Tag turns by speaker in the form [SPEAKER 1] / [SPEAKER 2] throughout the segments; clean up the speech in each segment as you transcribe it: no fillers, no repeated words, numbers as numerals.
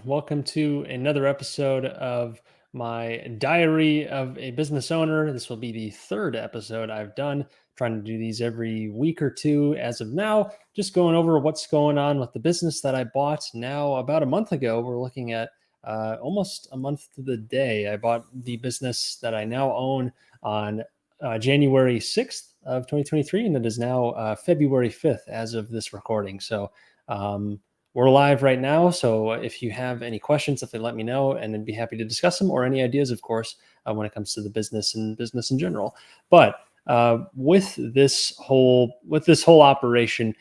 [SPEAKER 1] Welcome to another episode of my Diary of a Business Owner. This will be the third episode I've done, trying to do these every week or two as of now, just going over what's going on with the business that I bought now about a month ago. We're looking at almost a month to the day. I bought the business that I now own on January 6th of 2023, and it is now February 5th as of this recording. So, we're live right now, so if you have any questions, definitely let me know, and I'd be happy to discuss them, or any ideas, of course, when it comes to the business and business in general. But with this whole operation,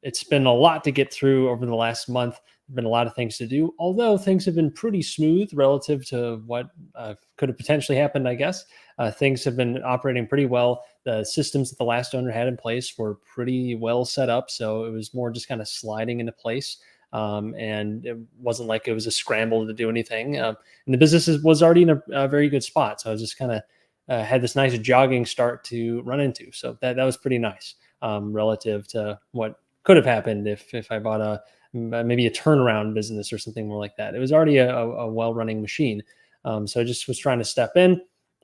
[SPEAKER 1] it's been a lot to get through over the last month. There've been a lot of things to do, although things have been pretty smooth relative to what could have potentially happened, I guess. Things have been operating pretty well. The systems that the last owner had in place were pretty well set up, so it was more just kind of sliding into place. And it wasn't like it was a scramble to do anything. And the business was already in a very good spot, so I was just kind of had this nice jogging start to run into. So that was pretty nice relative to what could have happened if I bought maybe a turnaround business or something more like that. It was already a well-running machine. So I just was trying to step in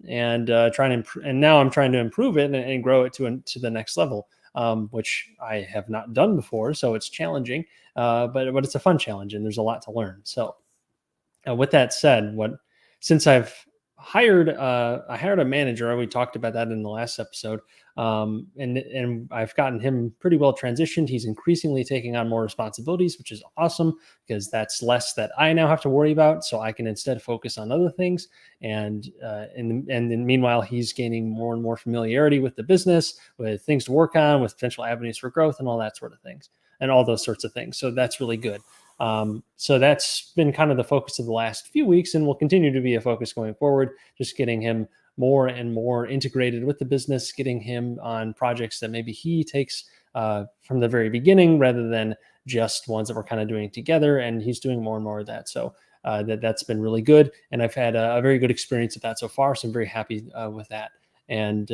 [SPEAKER 1] and and now I'm trying to improve it and grow it to the next level, which I have not done before. So it's challenging, but it's a fun challenge and there's a lot to learn. So with that said, since I hired a manager. We talked about that in the last episode, and I've gotten him pretty well transitioned. He's increasingly taking on more responsibilities, which is awesome because that's less that I now have to worry about. So I can instead focus on other things. And then meanwhile, he's gaining more and more familiarity with the business, with things to work on, with potential avenues for growth, and all that sort of things, and all those sorts of things. So that's really good. So that's been kind of the focus of the last few weeks and will continue to be a focus going forward, just getting him more and more integrated with the business, getting him on projects that maybe he takes from the very beginning rather than just ones that we're kind of doing together. And he's doing more and more of that. So that's been really good. And I've had a very good experience with that so far. So I'm very happy with that. And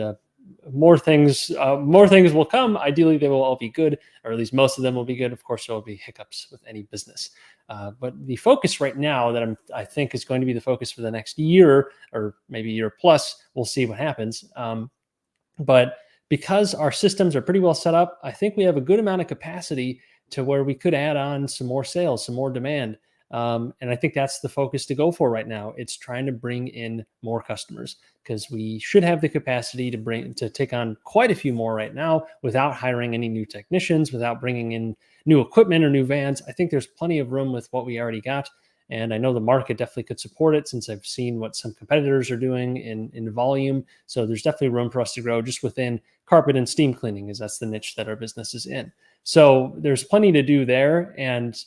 [SPEAKER 1] more things will come. Ideally, they will all be good, or at least most of them will be good. Of course, there will be hiccups with any business. But the focus right now that I think is going to be the focus for the next year or maybe year plus, we'll see what happens. But because our systems are pretty well set up, I think we have a good amount of capacity to where we could add on some more sales, some more demand. And I think that's the focus to go for right now. It's trying to bring in more customers because we should have the capacity to take on quite a few more right now without hiring any new technicians, without bringing in new equipment or new vans. I think there's plenty of room with what we already got. And I know the market definitely could support it since I've seen what some competitors are doing in volume. So there's definitely room for us to grow just within carpet and steam cleaning, as that's the niche that our business is in. So there's plenty to do there. And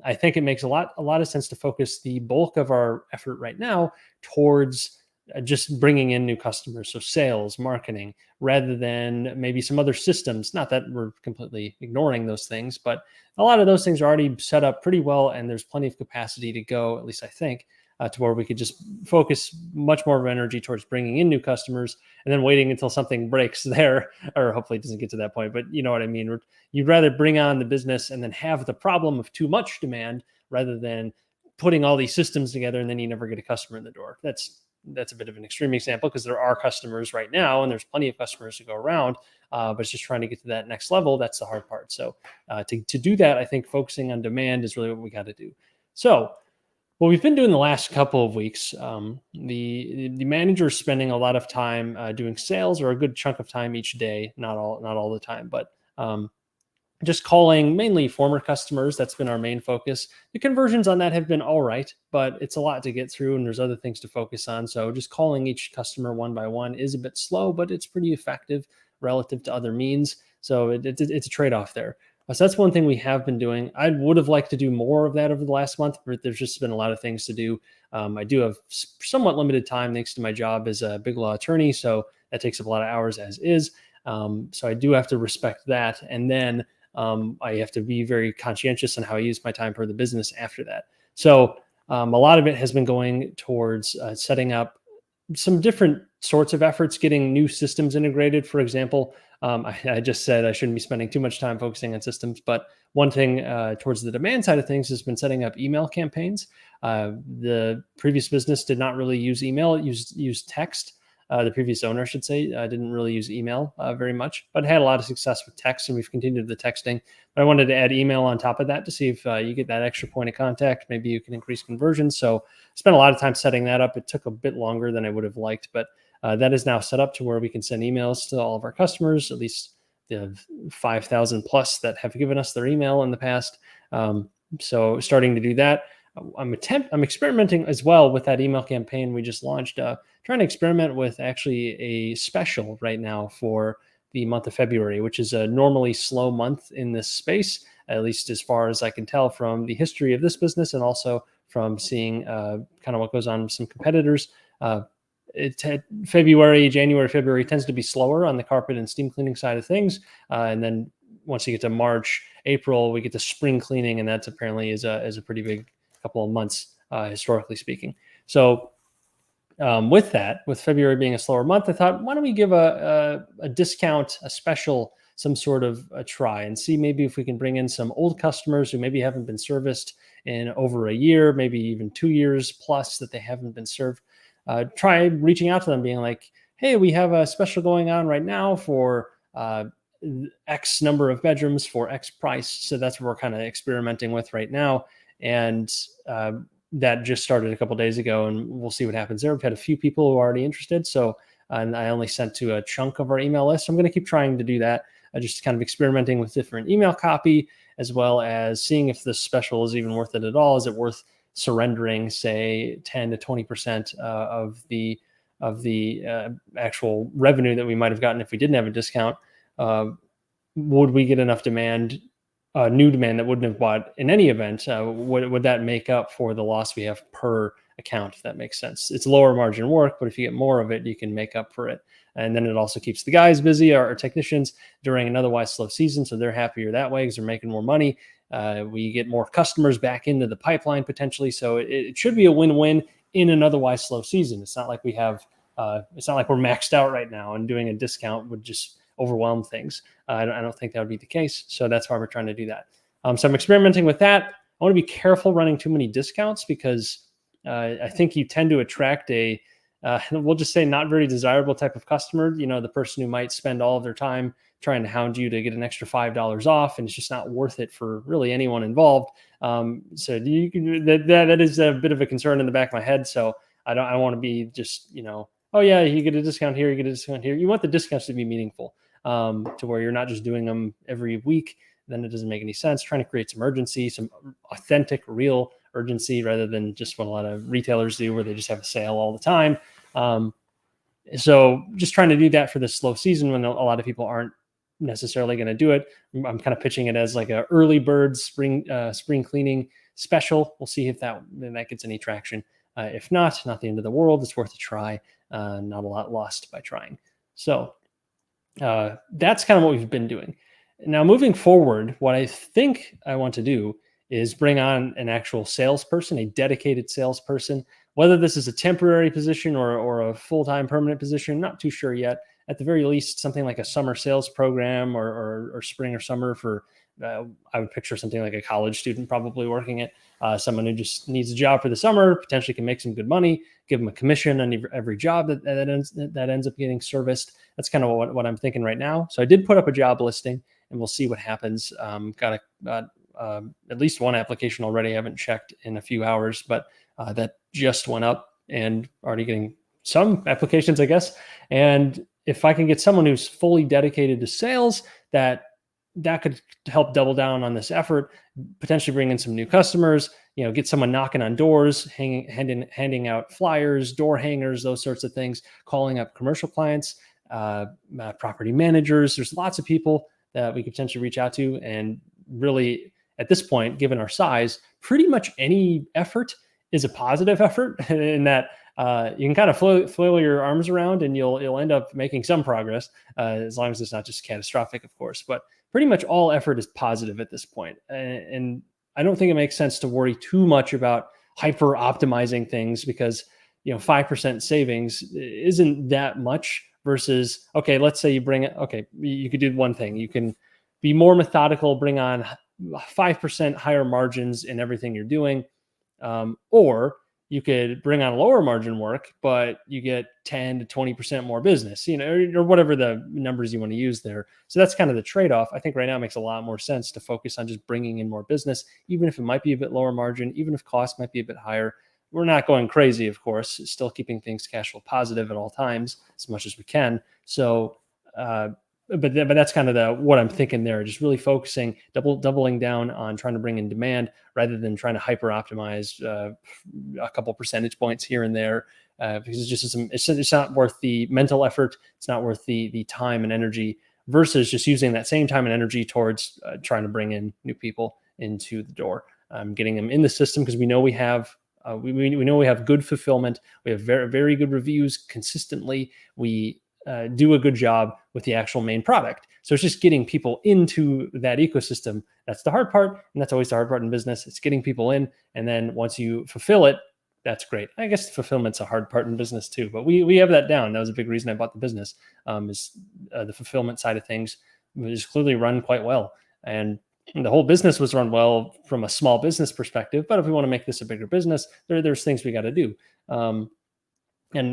[SPEAKER 1] I think it makes a lot of sense to focus the bulk of our effort right now towards just bringing in new customers. So sales, marketing, rather than maybe some other systems. Not that we're completely ignoring those things, but a lot of those things are already set up pretty well, and there's plenty of capacity to go, at least I think, to where we could just focus much more of our energy towards bringing in new customers and then waiting until something breaks there, or hopefully it doesn't get to that point. But you know what I mean? You'd rather bring on the business and then have the problem of too much demand rather than putting all these systems together and then you never get a customer in the door. That's a bit of an extreme example because there are customers right now and there's plenty of customers to go around, but it's just trying to get to that next level. That's the hard part. So to do that, I think focusing on demand is really what we got to do. So what we've been doing the last couple of weeks, the manager is spending a lot of time doing sales, or a good chunk of time each day, not all the time, but just calling mainly former customers. That's been our main focus. The conversions on that have been all right, but it's a lot to get through and there's other things to focus on. So just calling each customer one by one is a bit slow, but it's pretty effective relative to other means. So it's a trade-off there. So that's one thing we have been doing. I would have liked to do more of that over the last month, but there's just been a lot of things to do. I do have somewhat limited time thanks to my job as a big law attorney. So that takes up a lot of hours as is. So I do have to respect that. And then I have to be very conscientious on how I use my time for the business after that. So a lot of it has been going towards setting up some different sorts of efforts, getting new systems integrated. For example, I just said I shouldn't be spending too much time focusing on systems, but one thing towards the demand side of things has been setting up email campaigns. The previous business did not really use email; it used text. The previous owner, I should say, didn't really use email very much, but had a lot of success with text, and we've continued the texting. But I wanted to add email on top of that to see if you get that extra point of contact. Maybe you can increase conversion. So I spent a lot of time setting that up. It took a bit longer than I would have liked, but that is now set up to where we can send emails to all of our customers, at least the 5,000 plus that have given us their email in the past. So starting to do that. I'm experimenting as well with that email campaign we just launched. Trying to experiment with actually a special right now for the month of February, which is a normally slow month in this space, at least as far as I can tell from the history of this business and also from seeing kind of what goes on with some competitors. January, February tends to be slower on the carpet and steam cleaning side of things. And then once you get to March, April, we get to spring cleaning, and that's apparently is a pretty big couple of months, historically speaking. So with February being a slower month, I thought, why don't we give a discount, a special, some sort of a try and see maybe if we can bring in some old customers who maybe haven't been serviced in over a year, maybe even 2 years plus that they haven't been served. Try reaching out to them being like, hey, we have a special going on right now for X number of bedrooms for X price. So that's what we're kind of experimenting with right now. And that just started a couple days ago, and we'll see what happens there. We've had a few people who are already interested. So, and I only sent to a chunk of our email list. So I'm going to keep trying to do that. Just kind of experimenting with different email copy, as well as seeing if this special is even worth it at all. Is it worth surrendering, say, 10 to 20% of the actual revenue that we might have gotten if we didn't have a discount? Would we get enough demand, new demand that wouldn't have bought in any event? Would that make up for the loss we have per account, if that makes sense? It's lower margin work, but if you get more of it, you can make up for it. And then it also keeps the guys busy, our technicians, during an otherwise slow season. So they're happier that way because they're making more money. We get more customers back into the pipeline potentially. So it should be a win-win in an otherwise slow season. It's not like we have, it's not like we're maxed out right now, and doing a discount would just overwhelm things. I don't think that would be the case. So that's why we're trying to do that. So I'm experimenting with that. I want to be careful running too many discounts because I think you tend to attract we'll just say not very desirable type of customer. You know, the person who might spend all of their time trying to hound you to get an extra $5 off, and it's just not worth it for really anyone involved. So that is a bit of a concern in the back of my head. So I don't want to be just, oh yeah, you get a discount here, you get a discount here. You want the discounts to be meaningful, to where you're not just doing them every week. Then it doesn't make any sense. Trying to create some urgency, some authentic, real urgency, rather than just what a lot of retailers do, where they just have a sale all the time. So just trying to do that for this slow season when a lot of people aren't necessarily going to do it. I'm kind of pitching it as like a early bird spring cleaning special. We'll see if that gets any traction. If not the end of the world. It's worth a try. Not a lot lost by trying. So that's kind of what we've been doing. Now, moving forward, what I think I want to do is bring on an actual salesperson, a dedicated salesperson. Whether this is a temporary position or a full-time permanent position, not too sure yet. At the very least, something like a summer sales program or spring or summer for, I would picture something like a college student probably working it. Someone who just needs a job for the summer, potentially can make some good money, give them a commission on every job that ends up getting serviced. That's kind of what I'm thinking right now. So I did put up a job listing, and we'll see what happens. Got at least one application already. I haven't checked in a few hours, but that just went up and already getting some applications, I guess. And if I can get someone who's fully dedicated to sales, that could help double down on this effort, potentially bring in some new customers, get someone knocking on doors, handing out flyers, door hangers, those sorts of things, calling up commercial clients, property managers. There's lots of people that we could potentially reach out to. And really, at this point, given our size, pretty much any effort is a positive effort in that you can kind of flail your arms around and you'll end up making some progress, as long as it's not just catastrophic, of course. But pretty much all effort is positive at this point. And I don't think it makes sense to worry too much about hyper optimizing things because, 5% savings isn't that much versus, okay, let's say you could do one thing. You can be more methodical, bring on 5% higher margins in everything you're doing. Or you could bring on lower margin work, but you get 10 to 20% more business, or whatever the numbers you want to use there. So that's kind of the trade-off. I think right now it makes a lot more sense to focus on just bringing in more business, even if it might be a bit lower margin, even if cost might be a bit higher. We're not going crazy, of course, still keeping things cash flow positive at all times as much as we can. So, but that's kind of what I'm thinking there. Just really focusing, doubling down on trying to bring in demand rather than trying to hyper optimize a couple percentage points here and there, because it's not worth the mental effort. It's not worth the time and energy versus just using that same time and energy towards trying to bring in new people into the door, getting them in the system, because we know we have. We know we have good fulfillment. We have very, very good reviews consistently. We do a good job with the actual main product. So it's just getting people into that ecosystem. That's the hard part. And that's always the hard part in business. It's getting people in. And then once you fulfill it, that's great. I guess fulfillment's a hard part in business too, but we have that down. That was a big reason I bought the business, is the fulfillment side of things was clearly run quite well. And the whole business was run well from a small business perspective. But if we want to make this a bigger business, there's things we got to do. And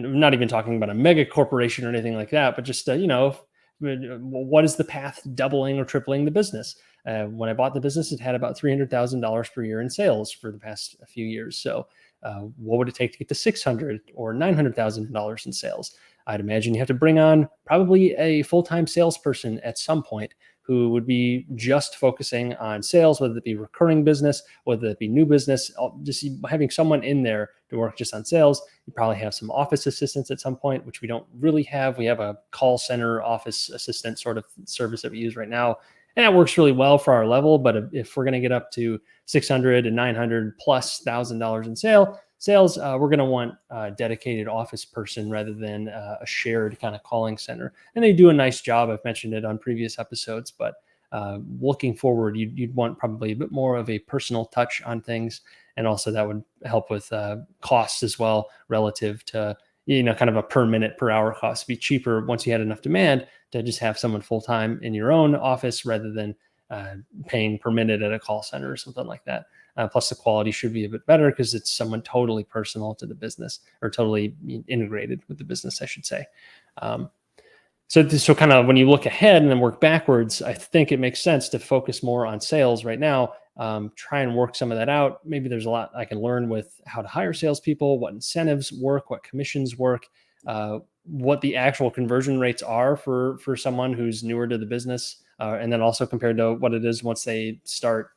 [SPEAKER 1] I'm not even talking about a mega corporation or anything like that, but just, what is the path to doubling or tripling the business? When I bought the business, it had about $300,000 per year in sales for the past few years. So what would it take to get to $600,000 or $900,000 in sales? I'd imagine you have to bring on probably a full-time salesperson at some point who would be just focusing on sales, whether it be recurring business, whether it be new business. Just having someone in there to work just on sales. You probably have some office assistants at some point, which we don't really have. We have a call center office assistant sort of service that we use right now, and that works really well for our level. But if we're going to get up to $600,000 and $900,000 plus $1,000 in sales, we're going to want a dedicated office person rather than a shared kind of calling center. And they do a nice job. I've mentioned it on previous episodes, but looking forward, you'd want probably a bit more of a personal touch on things. And also that would help with costs as well, relative to, kind of a per minute, per hour cost. It'd be cheaper once you had enough demand to just have someone full-time in your own office rather than paying per minute at a call center or something like that. Plus the quality should be a bit better because it's someone totally personal to the business, or totally integrated with the business, I should say. So kind of when you look ahead and then work backwards, I think it makes sense to focus more on sales right now. Try and work some of that out. Maybe there's a lot I can learn with how to hire salespeople, what incentives work, what commissions work, what the actual conversion rates are for someone who's newer to the business, and then also compared to what it is once they start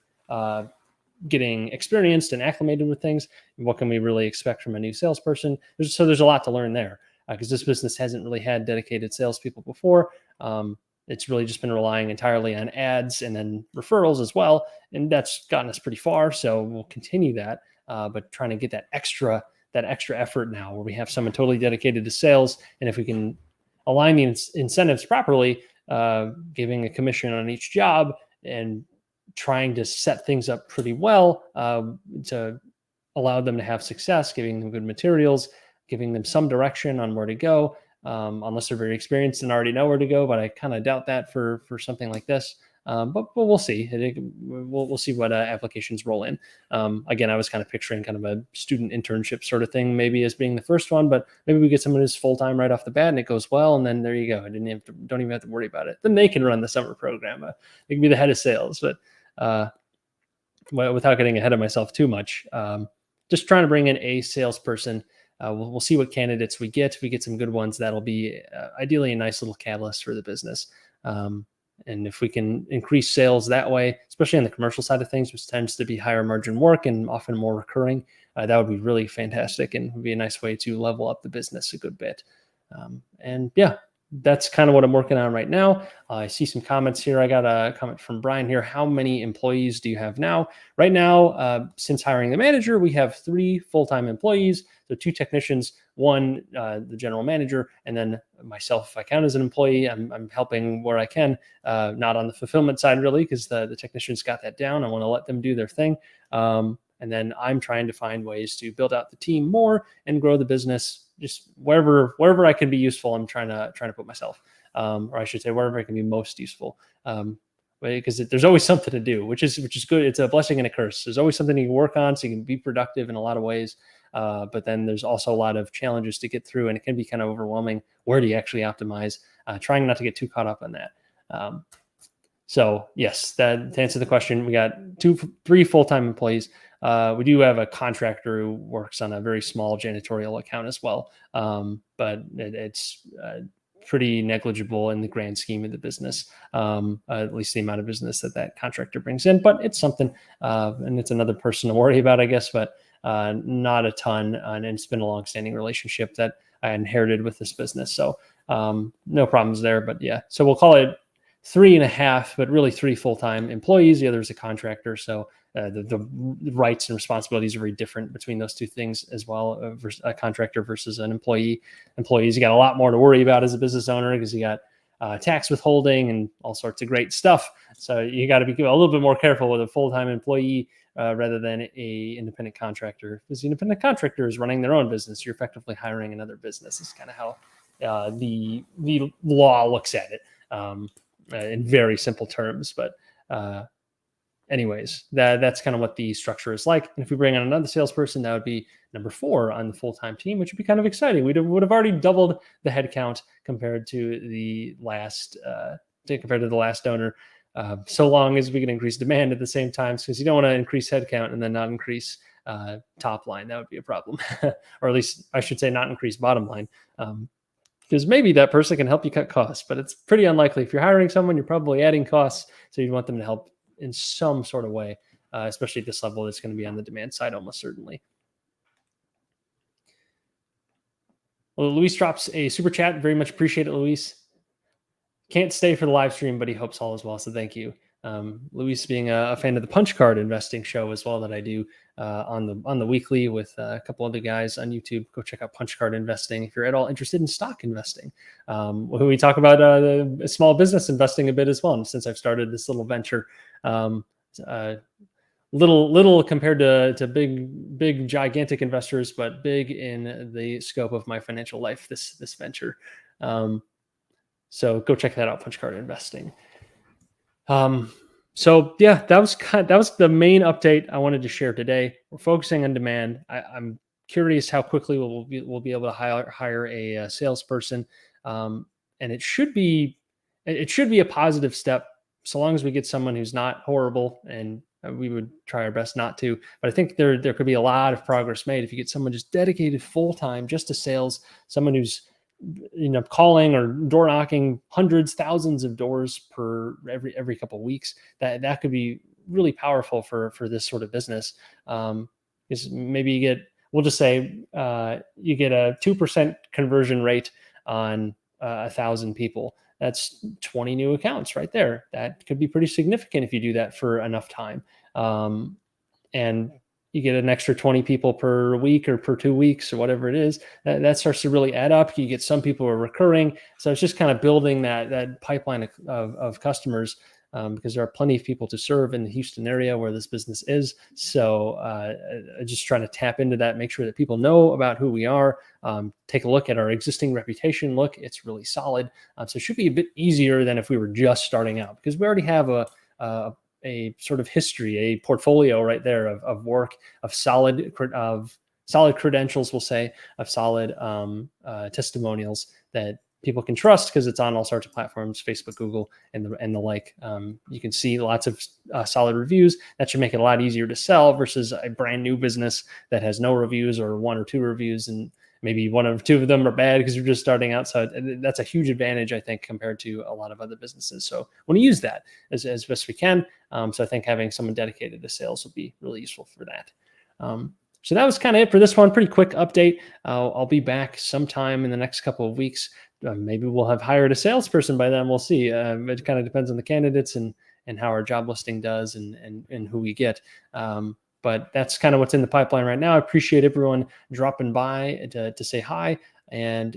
[SPEAKER 1] getting experienced and acclimated with things. What can we really expect from a new salesperson? There's a lot to learn there, because this business hasn't really had dedicated salespeople before. It's really just been relying entirely on ads and then referrals as well. And that's gotten us pretty far. So we'll continue that, but trying to get that extra effort now where we have someone totally dedicated to sales. And if we can align the incentives properly, giving a commission on each job and trying to set things up pretty well to allow them to have success, giving them good materials, giving them some direction on where to go, unless they're very experienced and already know where to go. But I kind of doubt that for something like this. But we'll see. We'll see what applications roll in. Again, I was kind of picturing kind of a student internship sort of thing, maybe as being the first one. But maybe we get someone who's full time right off the bat, and it goes well, and then there you go. Don't even have to worry about it. Then they can run the summer program. They can be the head of sales, but without getting ahead of myself too much, just trying to bring in a salesperson. We'll see what candidates we get. If we get some good ones, that'll be ideally a nice little catalyst for the business. And if we can increase sales that way, especially on the commercial side of things, which tends to be higher margin work and often more recurring, that would be really fantastic and would be a nice way to level up the business a good bit. And yeah, that's kind of what I'm working on right now. I see some comments here. I got a comment from Brian here. How many employees do you have now? Right now, since hiring the manager, we have 3 full-time employees. So 2 technicians, 1, the general manager, and then myself, if I count as an employee. I'm helping where I can, not on the fulfillment side really, because the technicians got that down. I want to let them do their thing. And then I'm trying to find ways to build out the team more and grow the business. Just wherever I can be useful, I'm trying to put myself, or I should say, wherever I can be most useful. because there's always something to do, which is good. It's a blessing and a curse. There's always something you can work on, so you can be productive in a lot of ways. But then there's also a lot of challenges to get through, and it can be kind of overwhelming. Where do you actually optimize? Trying not to get too caught up on that. So yes, that to answer the question, we got 3 full-time employees. We do have a contractor who works on a very small janitorial account as well, but it's pretty negligible in the grand scheme of the business, at least the amount of business that contractor brings in. But it's something, and it's another person to worry about, I guess, but not a ton. And it's been a long-standing relationship that I inherited with this business. So no problems there. But yeah, so we'll call it 3.5, but really 3 full-time employees. The other is a contractor. So the rights and responsibilities are very different between those two things as well. Versus a contractor versus an employee. Employees, you got a lot more to worry about as a business owner because you got tax withholding and all sorts of great stuff. So you got to be a little bit more careful with a full-time employee rather than a independent contractor, because the independent contractor is running their own business. You're effectively hiring another business. It's kind of how the law looks at it. In very simple terms, but anyways, that's kind of what the structure is like. And if we bring on another salesperson, that would be number 4 on the full-time team, which would be kind of exciting. We would have already doubled the headcount compared to the last donor, so long as we can increase demand at the same time, because you don't want to increase headcount and then not increase top line. That would be a problem, or at least I should say not increase bottom line. Because maybe that person can help you cut costs, but it's pretty unlikely. If you're hiring someone, you're probably adding costs, so you want them to help in some sort of way, especially at this level. That's going to be on the demand side almost certainly. Well, Luis drops a super chat. Very much appreciate it, Luis. Can't stay for the live stream, but he hopes all is well, so thank you. Luis being a fan of the Punch Card Investing show as well that I do on the weekly with a couple other guys on YouTube. Go check out Punch Card Investing if you're at all interested in stock investing. We talk about the small business investing a bit as well. And since I've started this little venture, little compared to big gigantic investors, but big in the scope of my financial life. This venture. So go check that out, Punch Card Investing. So yeah, that was the main update I wanted to share today. We're focusing on demand. I'm curious how quickly we'll be able to hire a salesperson, and it should be a positive step, so long as we get someone who's not horrible, and we would try our best not to. But I think there could be a lot of progress made if you get someone just dedicated full time just to sales, someone who's calling or door knocking hundreds, thousands of doors per every couple of weeks. That could be really powerful for this sort of business. Is maybe we'll just say you get a 2% conversion rate on 1,000 people. That's 20 new accounts right there. That could be pretty significant if you do that for enough time. And you get an extra 20 people per week or per 2 weeks or whatever it is, that starts to really add up. You get some people who are recurring. So it's just kind of building that pipeline of customers, because there are plenty of people to serve in the Houston area where this business is. So just trying to tap into that, make sure that people know about who we are, take a look at our existing reputation. Look, it's really solid. So it should be a bit easier than if we were just starting out, because we already have a sort of history, a portfolio right there of work, of solid credentials, we'll say, of solid testimonials that people can trust, because it's on all sorts of platforms, Facebook, Google, and the like. You can see lots of solid reviews. That should make it a lot easier to sell versus a brand new business that has no reviews or 1 or 2 reviews, and maybe 1 or 2 of them are bad because you're just starting out. So that's a huge advantage, I think, compared to a lot of other businesses. So I want to use that as best we can. So I think having someone dedicated to sales will be really useful for that. So that was kind of it for this one. Pretty quick update. I'll be back sometime in the next couple of weeks. Maybe we'll have hired a salesperson by then. We'll see. It kind of depends on the candidates and how our job listing does and who we get. But that's kind of what's in the pipeline right now. I appreciate everyone dropping by to say hi. And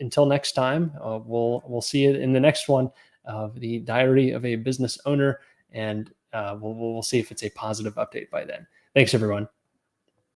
[SPEAKER 1] until next time, we'll see you in the next one of the Diary of a Business Owner. And we'll see if it's a positive update by then. Thanks, everyone.